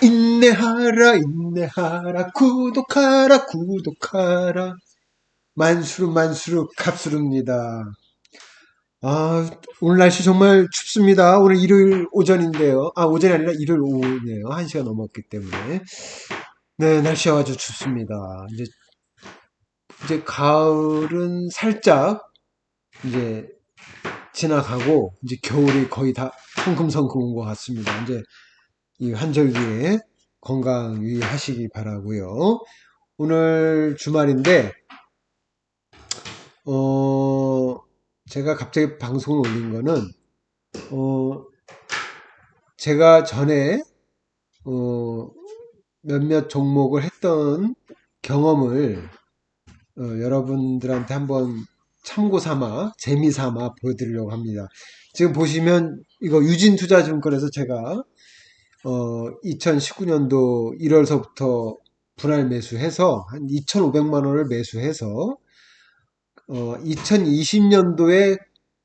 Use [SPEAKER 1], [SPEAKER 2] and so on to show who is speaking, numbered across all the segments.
[SPEAKER 1] 인내하라, 인내하라, 구독하라, 구독하라. 만수르, 만수르, 갑수르입니다. 아, 오늘 날씨 정말 춥습니다. 오늘 일요일 오전인데요. 아, 오전이 아니라 일요일 오후네요. 1시가 넘었기 때문에. 네, 날씨가 아주 춥습니다. 이제 가을은 살짝, 이제, 지나가고, 이제 겨울이 거의 다 성큼성큼 온 것 같습니다. 이제, 이 한절기에 건강 유의하시기 바라고요. 오늘 주말인데, 어, 제가 갑자기 방송을 올린 거는, 어, 제가 전에, 어, 몇몇 종목을 했던 경험을, 여러분들한테 한번 참고 삼아, 재미 삼아 보여드리려고 합니다. 지금 보시면, 이거 유진투자증권에서 제가, 2019년도 1월서부터 분할 매수해서, 한 2,500만 원을 매수해서, 2020년도에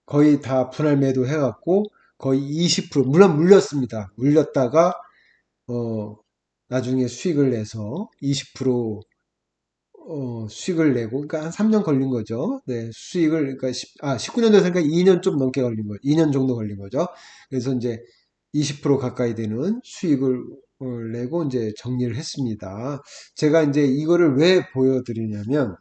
[SPEAKER 1] 거의 다 분할 매도 해갖고 거의 20%, 물론 물렸습니다. 물렸다가, 어, 나중에 수익을 내서 20%, 수익을 내고, 그러니까 한 3년 걸린 거죠. 네, 수익을, 그러니까 19년도에서 그러니까 2년 좀 넘게 걸린 거죠. 2년 정도 걸린 거죠. 그래서 이제 20% 가까이 되는 수익을 내고 이제 정리를 했습니다. 제가 이제 이거를 왜 보여드리냐면,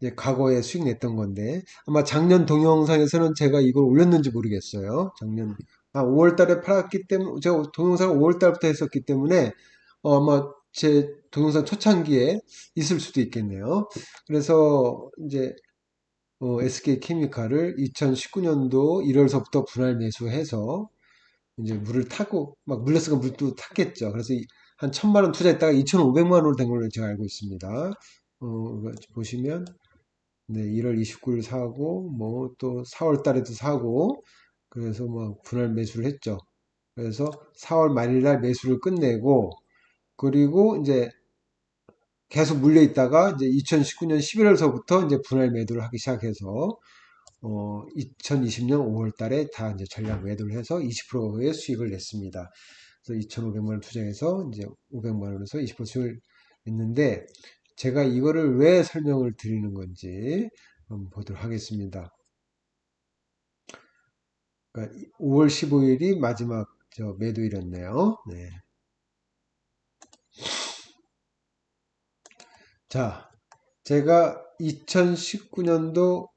[SPEAKER 1] 이제 과거에 수익 냈던 건데 아마 작년 동영상에서는 제가 이걸 올렸는지 모르겠어요. 작년 5월 달에 팔았기 때문에 제가 동영상을 5월 달부터 했었기 때문에 아마 제 동영상 초창기에 있을 수도 있겠네요. 그래서 이제 SK케미칼을 2019년도 1월서부터 분할 매수해서 이제 물을 타고 막 물렸으니까 물도 탔겠죠. 그래서 한 1,000만 원 투자했다가 2,500만 원으로 된 걸로 제가 알고 있습니다. 보시면 네, 1월 29일 사고, 뭐, 또 4월 달에도 사고, 그래서 뭐, 분할 매수를 했죠. 그래서 4월 말일 날 매수를 끝내고, 그리고 이제 계속 물려 있다가, 이제 2019년 11월서부터 이제 분할 매도를 하기 시작해서, 2020년 5월 달에 다 이제 전량 매도를 해서 20%의 수익을 냈습니다. 그래서 2,500만 원 투자해서 이제 500만 원에서 20% 수익을 냈는데, 제가 이거를 왜 설명을 드리는 건지 한번 보도록 하겠습니다. 그러니까 5월 15일이 마지막 매도일이었네요. 네. 자, 제가 2019년도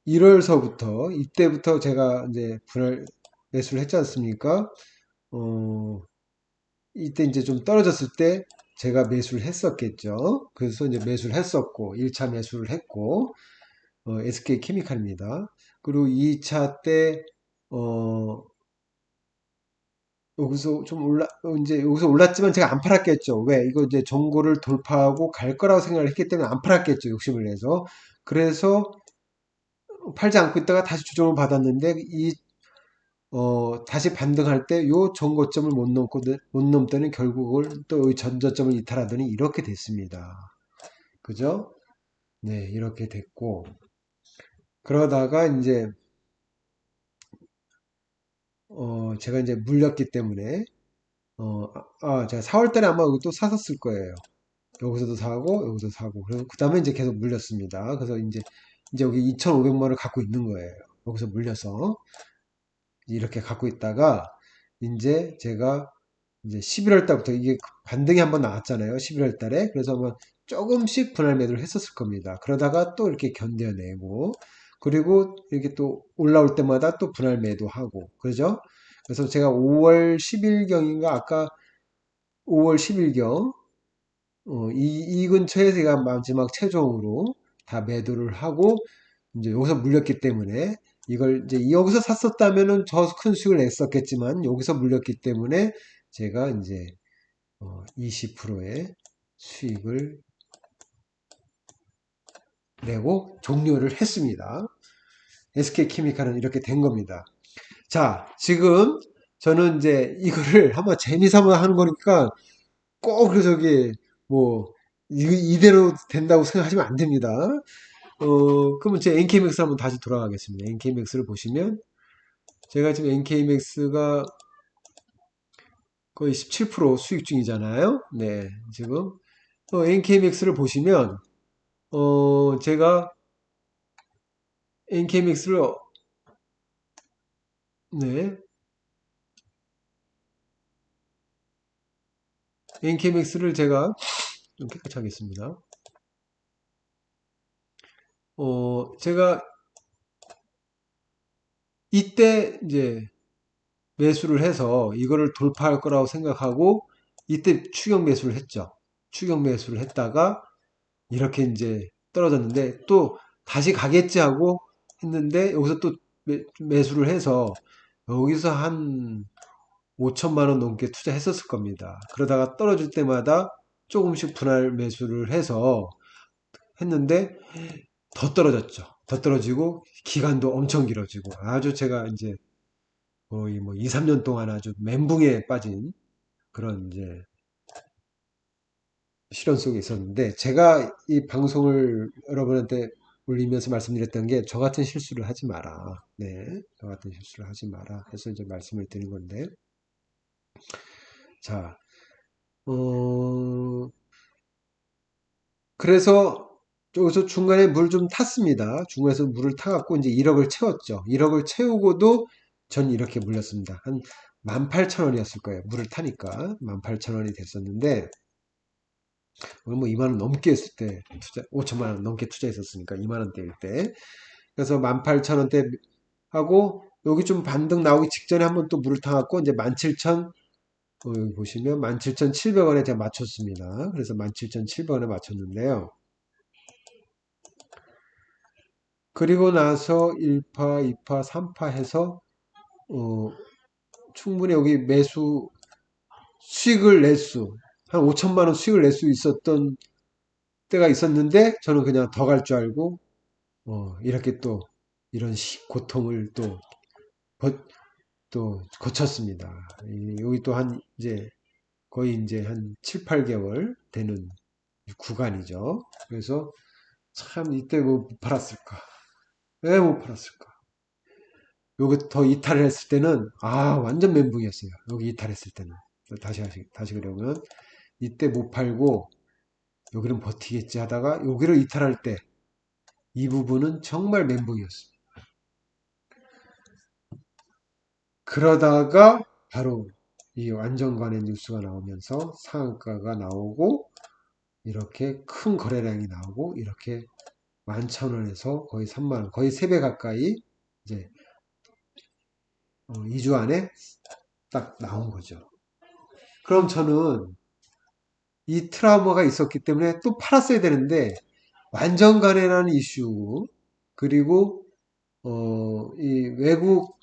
[SPEAKER 1] 1월서부터 이때부터 제가 이제 분할 매수를 했지 않습니까? 어, 이때 이제 좀 떨어졌을 때 제가 매수를 했었겠죠. 그래서 이제 매수를 했었고 1차 매수를 했고 SK케미칼입니다. 그리고 2차 때 어, 여기서 좀 이제 여기서 올랐지만 제가 안 팔았겠죠. 왜? 이거 이제 전고를 돌파하고 갈 거라고 생각을 했기 때문에 안 팔았겠죠. 욕심을 내서. 그래서 팔지 않고 있다가 다시 조정을 받았는데, 다시 반등할 때 요 전고점을 못 넘더니 결국은 또 전저점을 이탈하더니 이렇게 됐습니다. 그죠? 네, 이렇게 됐고. 그러다가 이제, 제가 이제 물렸기 때문에, 제가 4월 달에 아마 또 샀었을 거예요. 여기서도 사고 여기서 사고 그리고 그 다음에 이제 계속 물렸습니다. 그래서 이제 여기 2,500만 원을 갖고 있는 거예요. 여기서 물려서 이렇게 갖고 있다가 이제 제가 이제 11월 달부터 이게 반등이 한번 나왔잖아요. 11월 달에 그래서 아마 조금씩 분할 매도를 했었을 겁니다. 그러다가 또 이렇게 견뎌내고 그리고 이렇게 또 올라올 때마다 또 분할 매도하고 그러죠. 그래서 제가 5월 10일경인가 아까 5월 10일경 이 근처에 제가 마지막 최종으로 다 매도를 하고 이제 여기서 물렸기 때문에 이걸 이제 여기서 샀었다면은 더 큰 수익을 냈었겠지만 여기서 물렸기 때문에 제가 이제 20%의 수익을 내고 종료를 했습니다. SK케미칼은 이렇게 된 겁니다. 자, 지금 저는 이제 이거를 한번 재미삼아 하는 거니까 꼭 그래서 저기 뭐 이대로 된다고 생각하시면 안 됩니다. 그러면 제 NK맥스 한번 다시 돌아가겠습니다. NK맥스를 보시면 제가 지금 NK맥스가 거의 17% 수익 중이잖아요. 네, 지금 NKMX를 보시면 제가 NKMX를 네, NKMX를 제가 좀 깨끗이 하겠습니다. 제가 이때 이제 매수를 해서 이거를 돌파할 거라고 생각하고 이때 추격 매수를 했죠. 추격 매수를 했다가 이렇게 이제 떨어졌는데 또 다시 가겠지 하고 했는데 여기서 또 매수를 해서 여기서 한 5천만 원 넘게 투자했었을 겁니다. 그러다가 떨어질 때마다 조금씩 분할 매수를 해서 했는데 더 떨어졌죠. 더 떨어지고 기간도 엄청 길어지고 아주 제가 이제 거의 뭐 2, 3년 동안 아주 멘붕에 빠진 그런 이제 시련 속에 있었는데 제가 이 방송을 여러분한테 올리면서 말씀드렸던 게 저 같은 실수를 하지 마라. 네. 저 같은 실수를 하지 마라. 해서 이제 말씀을 드린 건데. 자, 어, 그래서 여기서 중간에 물 좀 탔습니다. 중간에서 물을 타갖고 이제 1억을 채웠죠. 1억을 채우고도 전 이렇게 물렸습니다. 한 18,000원이었을 거예요. 물을 타니까 18,000원이 됐었는데 뭐 2만 원 넘게 했을 때 5천만 원 넘게 투자했었으니까 2만 원대일 때. 그래서 18,000원대 하고 여기 좀 반등 나오기 직전에 한번 또 물을 타갖고 이제 17,000 여기 보시면 17,700원에 제가 맞췄습니다. 그래서 17,700원에 맞췄는데요. 그리고 나서 1파, 2파, 3파 해서 충분히 여기 매수 수익을 낼 수, 한 5천만 원 수익을 낼 수 있었던 때가 있었는데 저는 그냥 더 갈 줄 알고 이렇게 또 이런 고통을 또 거쳤습니다. 여기 또 한 이제 거의 이제 한 7, 8개월 되는 구간이죠. 그래서 참 이때 뭐 못 팔았을까? 왜 못 팔았을까? 여기 더 이탈을 했을 때는 완전 멘붕이었어요. 여기 이탈했을 때는 다시 그러면 이때 못 팔고 여기는 버티겠지 하다가 여기를 이탈할 때 이 부분은 정말 멘붕이었습니다. 그러다가 바로 이 완전관의 뉴스가 나오면서 상한가가 나오고 이렇게 큰 거래량이 나오고 이렇게 11,000원에서 거의 3만원 거의 3배 가까이 이제 2주 안에 딱 나온 거죠. 그럼 저는 이 트라우마가 있었기 때문에 또 팔았어야 되는데 완전 간해라는 이슈 그리고 이 외국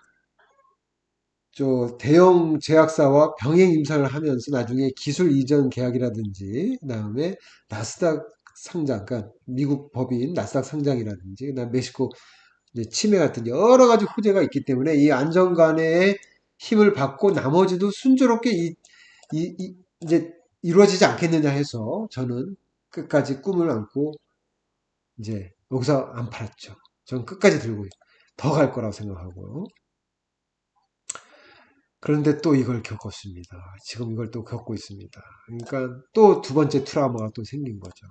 [SPEAKER 1] 대형 제약사와 병행 임상을 하면서 나중에 기술 이전 계약이라든지 그다음에 나스닥 상장, 그러니까 미국 법인 나스닥 상장이라든지 그다음 멕시코 이제 치매 같은 여러 가지 호재가 있기 때문에 이 안정간의 힘을 받고 나머지도 순조롭게 이제 이루어지지 않겠느냐 해서 저는 끝까지 꿈을 안고 이제 여기서 안 팔았죠. 저는 끝까지 들고 더 갈 거라고 생각하고요. 그런데 또 이걸 겪었습니다. 지금 이걸 또 겪고 있습니다. 그러니까 또 두 번째 트라우마가 또 생긴 거죠.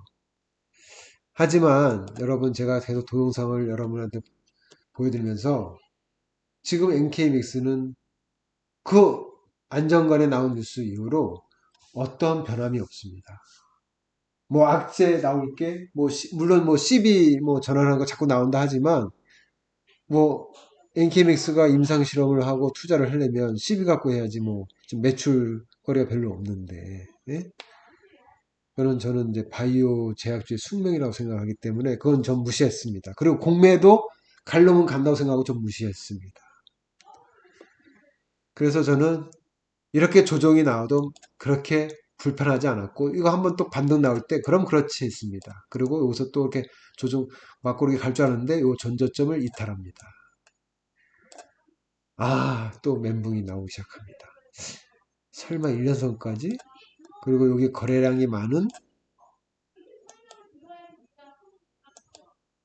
[SPEAKER 1] 하지만 여러분 제가 계속 동영상을 여러분한테 보여드리면서 지금 NK믹스는 그 안정관에 나온 뉴스 이후로 어떠한 변함이 없습니다. 뭐 악재 나올 게 뭐 물론 뭐 CB 뭐 전환한 거 자꾸 나온다 하지만 뭐 NK맥스가 임상 실험을 하고 투자를 하려면 CB 갖고 해야지 뭐 지금 매출 거래가 별로 없는데 예? 저는 이제 바이오 제약주의 숙명이라고 생각하기 때문에 그건 전 무시했습니다. 그리고 공매도 갈 놈은 간다고 생각하고 좀 무시했습니다. 그래서 저는 이렇게 조정이 나와도 그렇게 불편하지 않았고 이거 한번 또 반등 나올 때 그럼 그렇지 했습니다. 그리고 여기서 또 이렇게 조정 맞고르게 갈 줄 알았는데 요 전저점을 이탈합니다. 또 멘붕이 나오기 시작합니다. 설마 1년선까지? 그리고 여기 거래량이 많은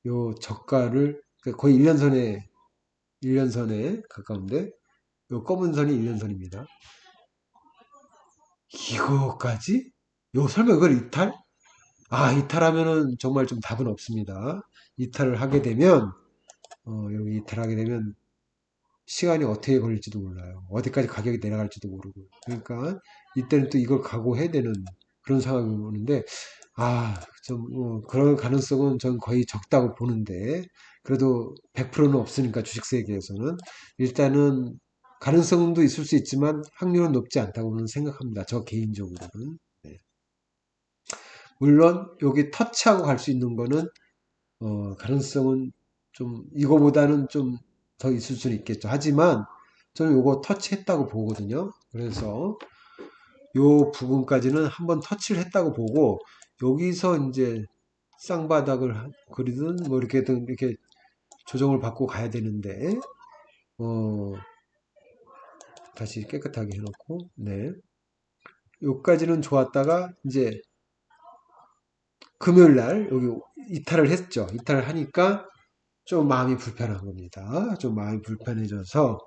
[SPEAKER 1] 요 저가를 거의 1년선에 가까운데 요 검은 선이 1년선입니다. 이거까지? 요 설마 이걸 이탈? 아, 이탈하면은 정말 좀 답은 없습니다. 이탈을 하게 되면, 여기 이탈하게 되면 시간이 어떻게 걸릴지도 몰라요. 어디까지 가격이 내려갈지도 모르고. 그러니까 이때는 또 이걸 각오해야 되는 그런 상황이 오는데, 아, 좀, 그럴 가능성은 전 거의 적다고 보는데, 그래도 100%는 없으니까 주식 세계에서는 일단은 가능성도 있을 수 있지만 확률은 높지 않다고는 생각합니다. 저 개인적으로는. 네. 물론 여기 터치하고 갈 수 있는 거는 가능성은 좀 이거보다는 좀 더 있을 수는 있겠죠. 하지만 저는 요거 터치했다고 보거든요. 그래서 요 부분까지는 한번 터치를 했다고 보고 여기서 이제 쌍바닥을 그리든 뭐 이렇게든 이렇게 조정을 받고 가야 되는데 어 다시 깨끗하게 해놓고 네 요까지는 좋았다가 이제 금요일 날 여기 이탈을 했죠. 이탈을 하니까 좀 마음이 불편한 겁니다. 좀 마음이 불편해져서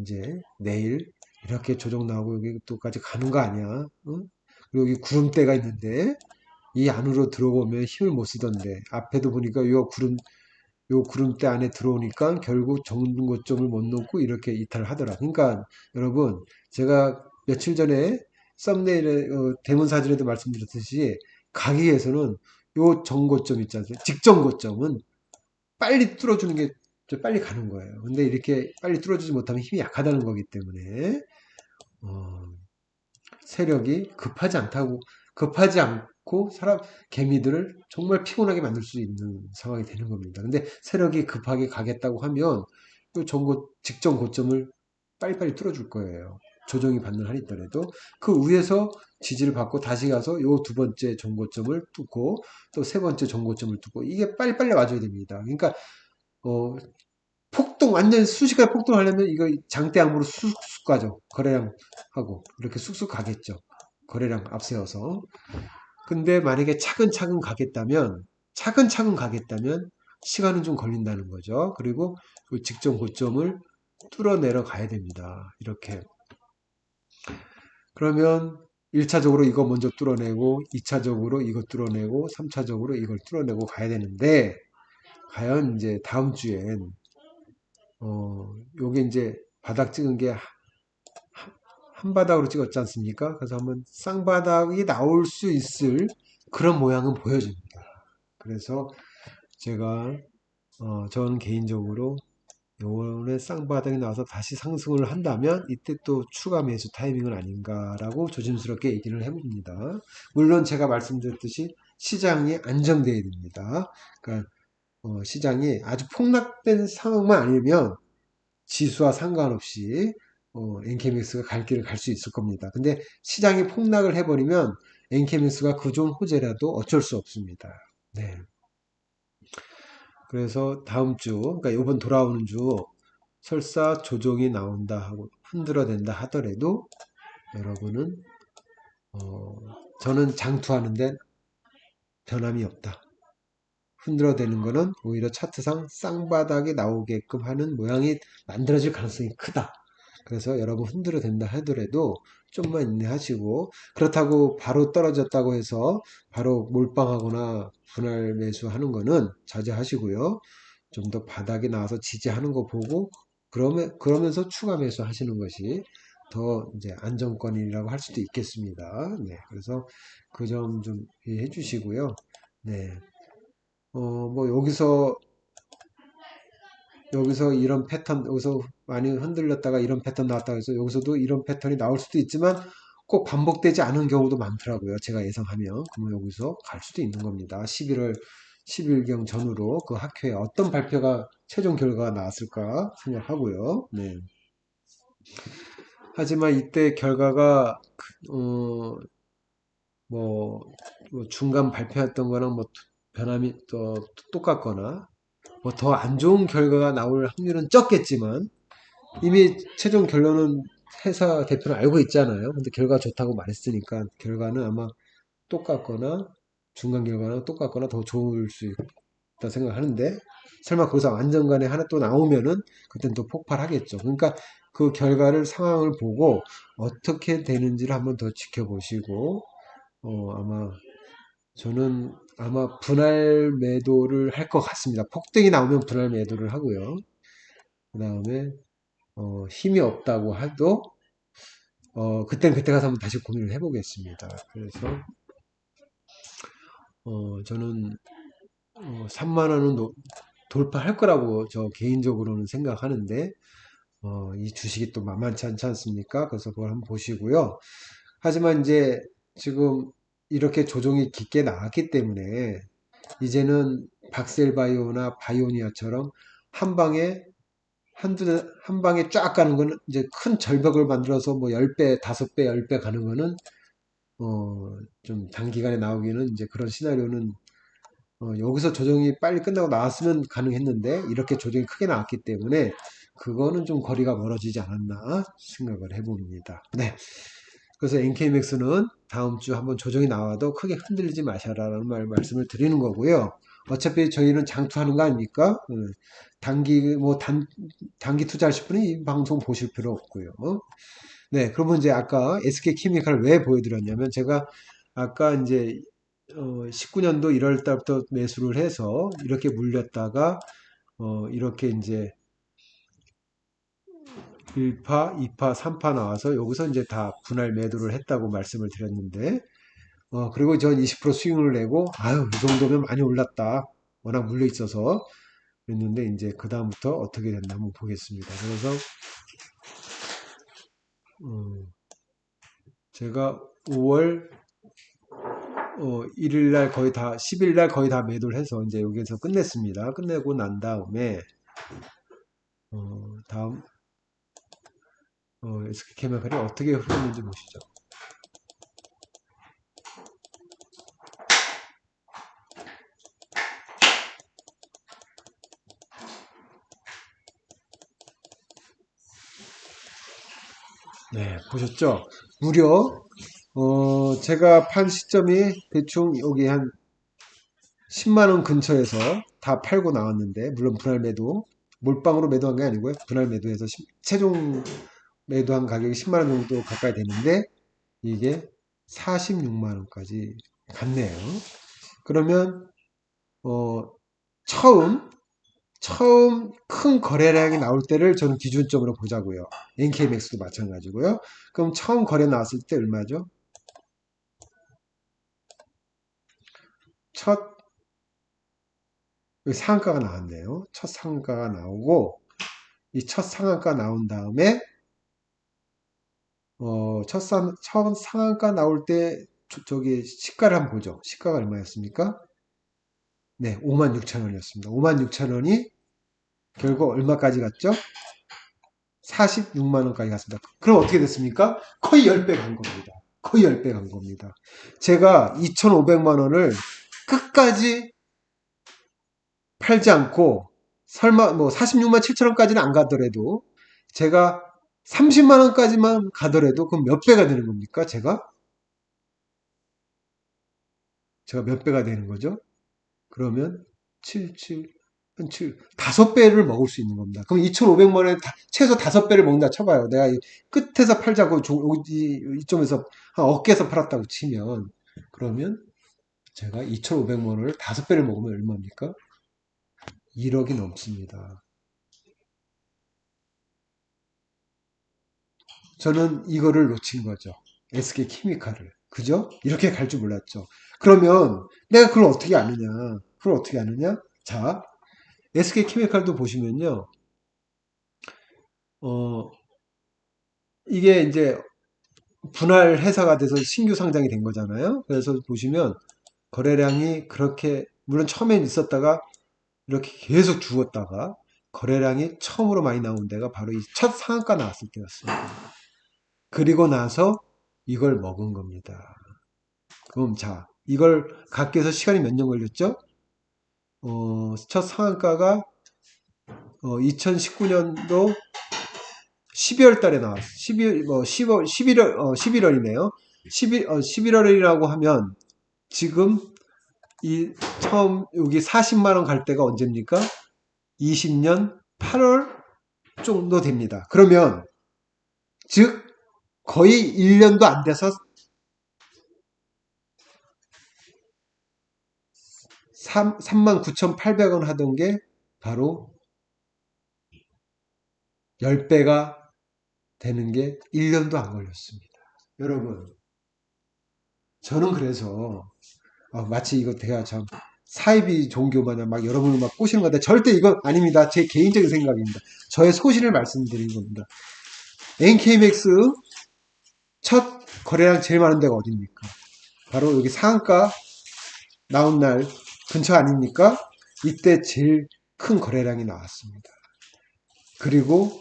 [SPEAKER 1] 이제 내일 이렇게 조정 나오고 여기 또까지 가는 거 아니야? 응? 그리고 여기 구름대가 있는데 이 안으로 들어오면 힘을 못 쓰던데 앞에도 보니까 요 구름대 안에 들어오니까 결국 정는 고점을 못 놓고 이렇게 이탈을 하더라. 그러니까 여러분 제가 며칠 전에 썸네일에 대문 사진에도 말씀드렸듯이 가기 위해서는 요 정고점 있지 않습니까? 직전고점은 빨리 뚫어주는 게 빨리 가는 거예요. 근데 이렇게 빨리 뚫어주지 못하면 힘이 약하다는 거기 때문에 어, 세력이 급하지 않고 개미들을 정말 피곤하게 만들 수 있는 상황이 되는 겁니다. 근데 세력이 급하게 가겠다고 하면 또 직전 고점을 빨리빨리 뚫어줄 거예요. 조정이 받는 한이 있더라도 그 위에서 지지를 받고 다시 가서 요 두 번째 정고점을 뚫고 또 세 번째 정고점을 뚫고 이게 빨리빨리 와줘야 됩니다. 그러니까 어, 완전 순식간에 폭등하려면 이거 장대 양으로 쑥쑥 가죠. 거래량 하고 이렇게 쑥쑥 가겠죠. 거래량 앞세워서. 근데 만약에 차근차근 가겠다면 시간은 좀 걸린다는 거죠. 그리고 그 직전 고점을 뚫어내려 가야 됩니다. 이렇게. 그러면 1차적으로 이거 먼저 뚫어내고 2차적으로 이거 뚫어내고 3차적으로 이걸 뚫어내고 가야 되는데 과연 이제 다음 주엔 요게 이제 바닥 찍은 게 한 바닥으로 찍었지 않습니까? 그래서 한번 쌍바닥이 나올 수 있을 그런 모양은 보여집니다. 그래서 제가 저는 개인적으로 요번에 쌍바닥이 나와서 다시 상승을 한다면 이때 또 추가 매수 타이밍은 아닌가라고 조심스럽게 얘기를 해봅니다. 물론 제가 말씀드렸듯이 시장이 안정돼야 됩니다. 그러니까 시장이 아주 폭락된 상황만 아니면 지수와 상관없이 엔케미스가 갈 길을 갈 수 있을 겁니다. 근데 시장이 폭락을 해버리면 엔케미스가 그종 호재라도 어쩔 수 없습니다. 네. 그래서 다음 주, 그러니까 이번 돌아오는 주 설사 조정이 나온다 하고 흔들어댄다 하더라도 여러분은 저는 장투하는데 변함이 없다. 흔들어대는 거는 오히려 차트상 쌍바닥이 나오게끔 하는 모양이 만들어질 가능성이 크다. 그래서 여러분 흔들어 된다 하더라도 좀만 인내하시고 그렇다고 바로 떨어졌다고 해서 바로 몰빵하거나 분할 매수하는 거는 자제하시고요. 좀 더 바닥에 나와서 지지하는 거 보고 그러면서 추가 매수 하시는 것이 더 이제 안정권이라고 할 수도 있겠습니다. 네, 그래서 그 점 좀 이해해 주시고요. 네, 뭐 여기서 이런 패턴, 여기서 많이 흔들렸다가 이런 패턴 나왔다 해서 여기서도 이런 패턴이 나올 수도 있지만 꼭 반복되지 않은 경우도 많더라고요. 제가 예상하면. 그러면 여기서 갈 수도 있는 겁니다. 11월 10일경 전후로 그 학회에 어떤 발표가 최종 결과가 나왔을까 생각하고요. 네. 하지만 이때 결과가 어, 뭐, 뭐 중간 발표했던 거랑 뭐 변함이 또 똑같거나 뭐 더 안 좋은 결과가 나올 확률은 적겠지만 이미 최종 결론은 회사 대표는 알고 있잖아요. 근데 결과 좋다고 말했으니까 결과는 아마 똑같거나 중간 결과는 똑같거나 더 좋을 수 있다 생각하는데 설마 거기서 안정간에 하나 또 나오면은 그땐 또 폭발하겠죠. 그러니까 그 결과를 상황을 보고 어떻게 되는지를 한번 더 지켜보시고 아마 저는 아마 분할 매도를 할 것 같습니다. 폭등이 나오면 분할 매도를 하고요. 그 다음에 힘이 없다고 해도 그땐 그때 가서 한번 다시 고민을 해보겠습니다. 그래서 저는 3만 원은 돌파할 거라고 저 개인적으로는 생각하는데 이 주식이 또 만만치 않지 않습니까? 그래서 그걸 한번 보시고요. 하지만 이제 지금 이렇게 조정이 깊게 나왔기 때문에 이제는 박셀바이오나 바이오니아처럼 한 방에 한 방에 쫙 가는 거는 이제 큰 절벽을 만들어서 뭐 10배, 5배, 10배 가는 거는 좀 단기간에 나오기는 이제 그런 시나리오는 여기서 조정이 빨리 끝나고 나왔으면 가능했는데 이렇게 조정이 크게 나왔기 때문에 그거는 좀 거리가 멀어지지 않았나 생각을 해봅니다. 네. 그래서 NK맥스는 다음 주 한번 조정이 나와도 크게 흔들리지 마셔라라는 말씀을 드리는 거고요. 어차피 저희는 장투하는 거 아닙니까? 단기 투자하실 분이 이 방송 보실 필요 없고요. 네, 그러면 이제 아까 SK케미칼을 왜 보여드렸냐면 제가 아까 이제 19년도 1월 달부터 매수를 해서 이렇게 물렸다가 이렇게 이제 1파, 2파, 3파 나와서 여기서 이제 다 분할 매도를 했다고 말씀을 드렸는데 그리고 전 20% 수익을 내고 아유 이 정도면 많이 올랐다. 워낙 물려 있어서 그랬는데 이제 그 다음부터 어떻게 됐나 한번 보겠습니다. 그래서 제가 5월 1일 날 거의 다 10일 날 거의 다 매도를 해서 이제 여기서 끝냈습니다. 끝내고 난 다음에 다음 SK케미칼이 어떻게 흐르는지 보시죠. 네, 보셨죠? 무려 제가 판 시점이 대충 여기 한 10만 원 근처에서 다 팔고 나왔는데 물론 분할 매도 몰빵으로 매도한 게 아니고요. 분할 매도해서 최종 매도한 가격이 10만 원 정도 가까이 되는데 이게 46만 원까지 갔네요. 그러면 어, 처음 큰 거래량이 나올 때를 저는 기준점으로 보자고요. NK맥스도 마찬가지고요. 그럼 처음 거래 나왔을 때 얼마죠? 첫 상한가가 나왔네요. 첫 상한가가 나오고 이 첫 상한가 나온 다음에 첫 상한가 나올 때 저기 시가를 한번 보죠. 시가가 얼마였습니까? 네, 56,000원이었습니다. 56,000원이 결국 얼마까지 갔죠? 46만 원까지 갔습니다. 그럼 어떻게 됐습니까? 거의 10배 간 겁니다. 거의 10배 간 겁니다. 제가 2,500만 원을 끝까지 팔지 않고 설마 뭐 46만 7천 원까지는 안 가더라도 제가 30만 원까지만 가더라도 그럼 몇 배가 되는 겁니까? 제가 몇 배가 되는 거죠? 그러면 7, 7, 한 7, 5배를 먹을 수 있는 겁니다. 그럼 2,500만 원에 최소 5배를 먹는다 쳐봐요. 내가 이 끝에서 팔자고 이점에서 한 어깨에서 팔았다고 치면 그러면 제가 2,500만 원을 5배를 먹으면 얼마입니까? 1억이 넘습니다. 저는 이거를 놓친 거죠. SK케미칼을. 그죠? 이렇게 갈 줄 몰랐죠. 그러면 내가 그걸 어떻게 아느냐? 그걸 어떻게 아느냐? 자, SK케미칼도 보시면요. 어, 이게 이제 분할 회사가 돼서 신규 상장이 된 거잖아요. 그래서 보시면 거래량이 그렇게 물론 처음엔 있었다가 이렇게 계속 죽었다가 거래량이 처음으로 많이 나온 데가 바로 이 첫 상한가 나왔을 때였습니다. 그리고 나서 이걸 먹은 겁니다. 그럼 자, 이걸 갖기 위해서 시간이 몇 년 걸렸죠? 첫 상한가가 2019년도 12월 달에 나왔어요. 12월, 10월, 11월이네요. 11월이라고 하면 지금 이 처음 여기 40만 원 갈 때가 언제입니까? 20년 8월 정도 됩니다. 그러면 즉 거의 1년도 안 돼서 39,800원 하던 게 바로 10배가 되는 게 1년도 안 걸렸습니다. 여러분, 저는 그래서 마치 이거 대화 참 사이비 종교 마냥 막 여러분을 막 꼬시는 건데 절대 이건 아닙니다. 제 개인적인 생각입니다. 저의 소신을 말씀드리는 겁니다. NKMX 첫 거래량 제일 많은 데가 어디입니까? 바로 여기 상한가 나온 날 근처 아닙니까? 이때 제일 큰 거래량이 나왔습니다. 그리고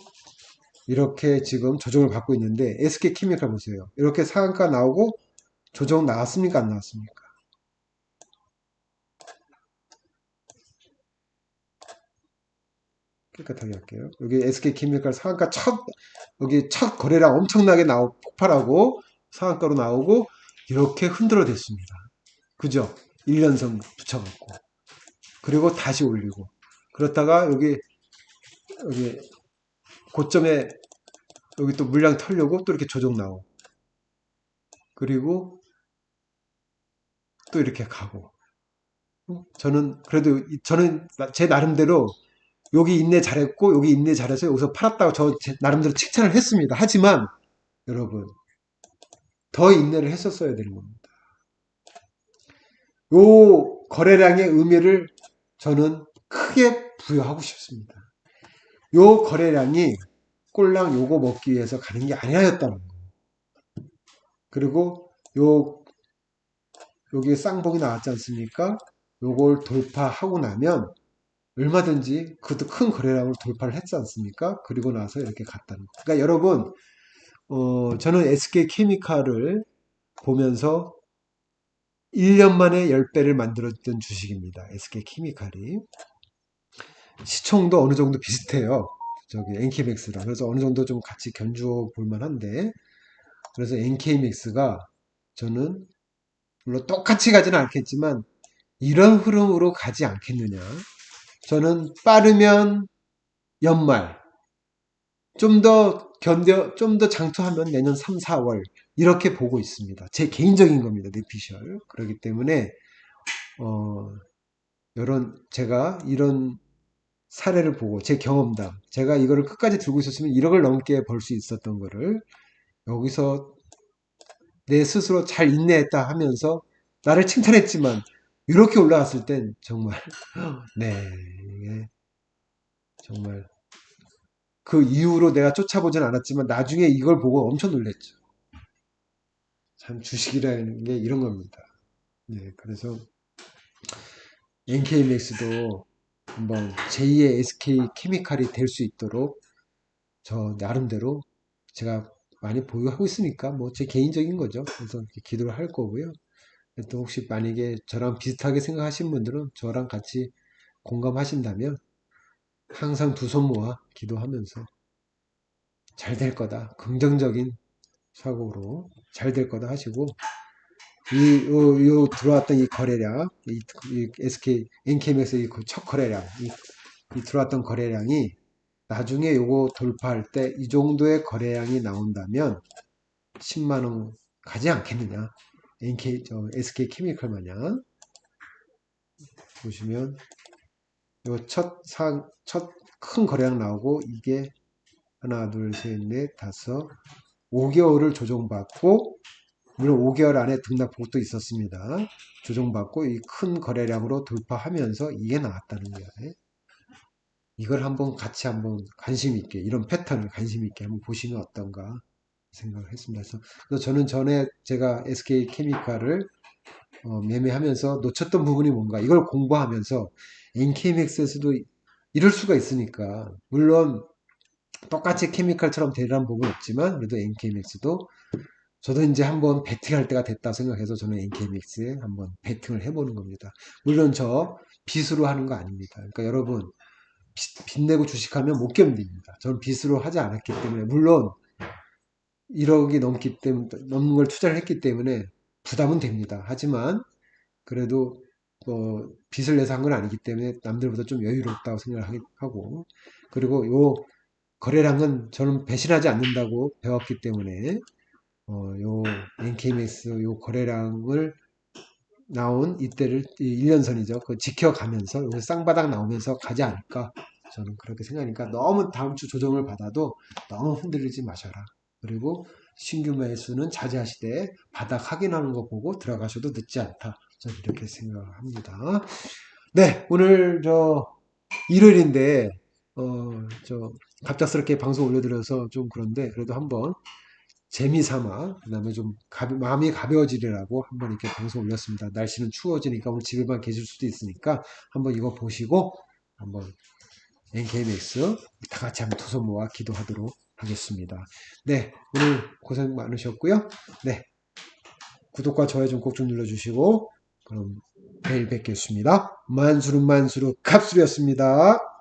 [SPEAKER 1] 이렇게 지금 조정을 받고 있는데 SK케미칼 보세요. 이렇게 상한가 나오고 조정 나왔습니까? 안 나왔습니까? 깨끗하게 할게요. 여기 SK케미칼 상한가 여기 첫 거래량 엄청나게 폭발하고 상한가로 나오고 이렇게 흔들어 댔습니다. 그죠? 1년선 붙여갖고. 그리고 다시 올리고. 그렇다가 여기 고점에 여기 또 물량 털려고 또 이렇게 조정 나오고. 그리고 또 이렇게 가고. 저는 제 나름대로 여기 인내 잘했고 여기 인내 잘해서 여기서 팔았다고 제 나름대로 칭찬을 했습니다. 하지만 여러분 더 인내를 했었어야 되는 겁니다. 요 거래량의 의미를 저는 크게 부여하고 싶습니다. 요 거래량이 꼴랑 요거 먹기 위해서 가는 게 아니었다는 거. 그리고 여기 쌍봉이 나왔지 않습니까? 요걸 돌파하고 나면 얼마든지 그것도 큰 거래량을 돌파를 했지 않습니까? 그리고 나서 이렇게 갔다는 거. 그러니까 여러분, 저는 SK케미칼을 보면서 1년 만에 10배를 만들었던 주식입니다. SK케미칼이. 시총도 어느 정도 비슷해요. 저기 NK맥스랑. 그래서 어느 정도 좀 같이 견주어 볼 만한데. 그래서 NK맥스가 저는 물론 똑같이 가지는 않겠지만 이런 흐름으로 가지 않겠느냐. 저는 빠르면 연말, 좀 더 장투하면 내년 3, 4월 이렇게 보고 있습니다. 제 개인적인 겁니다. 뇌피셜. 그렇기 때문에 어, 제가 이런 사례를 보고 제 경험담, 제가 이거를 끝까지 들고 있었으면 1억을 넘게 벌 수 있었던 거를 여기서 내 스스로 잘 인내했다 하면서 나를 칭찬했지만 이렇게 올라갔을 땐 정말 네, 이게 정말 그 이후로 내가 쫓아보진 않았지만 나중에 이걸 보고 엄청 놀랬죠. 참 주식이라는 게 이런 겁니다. 네, 그래서 NK맥스도 한번 제2의 SK 케미칼이 될 수 있도록 저 나름대로 제가 많이 보유하고 있으니까 뭐 제 개인적인 거죠. 그래서 기도를 할 거고요. 또 혹시 만약에 저랑 비슷하게 생각하시는 분들은 저랑 같이 공감하신다면 항상 두 손 모아 기도하면서 잘 될 거다. 긍정적인 사고로 잘 될 거다 하시고 들어왔던 이 거래량, 이 SK, NKMX 첫 거래량, 이 들어왔던 거래량이 나중에 요거 돌파할 때 이 정도의 거래량이 나온다면 10만 원 가지 않겠느냐. SK 케미컬 마냥 보시면 요 첫 큰 거래량 나오고 이게 하나, 둘, 셋, 넷, 다섯, 5개월을 조정받고 물론 5개월 안에 등락폭도 있었습니다. 조정받고 이 큰 거래량으로 돌파하면서 이게 나왔다는 거예요. 이걸 한번 관심 있게 이런 패턴을 관심 있게 한번 보시면 어떤가 생각을 했습니다. 그래서 저는 전에 제가 SK 케미칼을 매매하면서 놓쳤던 부분이 뭔가 이걸 공부하면서 NKMX에서도 이럴 수가 있으니까 물론 똑같이 케미칼처럼 대단한 부분은 없지만 그래도 NKMX도 저도 이제 한번 베팅할 때가 됐다 생각해서 저는 NKMX에 한번 베팅을 해보는 겁니다. 물론 저 빚으로 하는 거 아닙니다. 그러니까 여러분 빚 내고 주식하면 못 견딥니다. 저는 빚으로 하지 않았기 때문에 물론 1억이 넘는 걸 투자를 했기 때문에 부담은 됩니다. 하지만 그래도 빚을 내서 한 건 아니기 때문에 남들보다 좀 여유롭다고 생각을 하고 그리고 요 거래량은 저는 배신하지 않는다고 배웠기 때문에 요 NKMX 요 거래량을 나온 이때를 1년선이죠. 그 지켜가면서 여기 쌍바닥 나오면서 가지 않을까 저는 그렇게 생각하니까 너무 다음 주 조정을 받아도 너무 흔들리지 마셔라. 그리고 신규 매수는 자제하시되 바닥 확인하는 거 보고 들어가셔도 늦지 않다. 저는 이렇게 생각합니다. 네, 오늘 저 일요일인데 저 갑작스럽게 방송 올려드려서 좀 그런데 그래도 한번 재미삼아 그다음에 좀 마음이 가벼워지리라고 한번 이렇게 방송 올렸습니다. 날씨는 추워지니까 오늘 집에만 계실 수도 있으니까 한번 이거 보시고 한번 NKMX 다 같이 한번 두 손 모아 기도하도록 하겠습니다. 네, 오늘 고생 많으셨고요. 네, 구독과 좋아요 좀 꼭 좀 눌러주시고 그럼 내일 뵙겠습니다. 만수르 갑술이었습니다.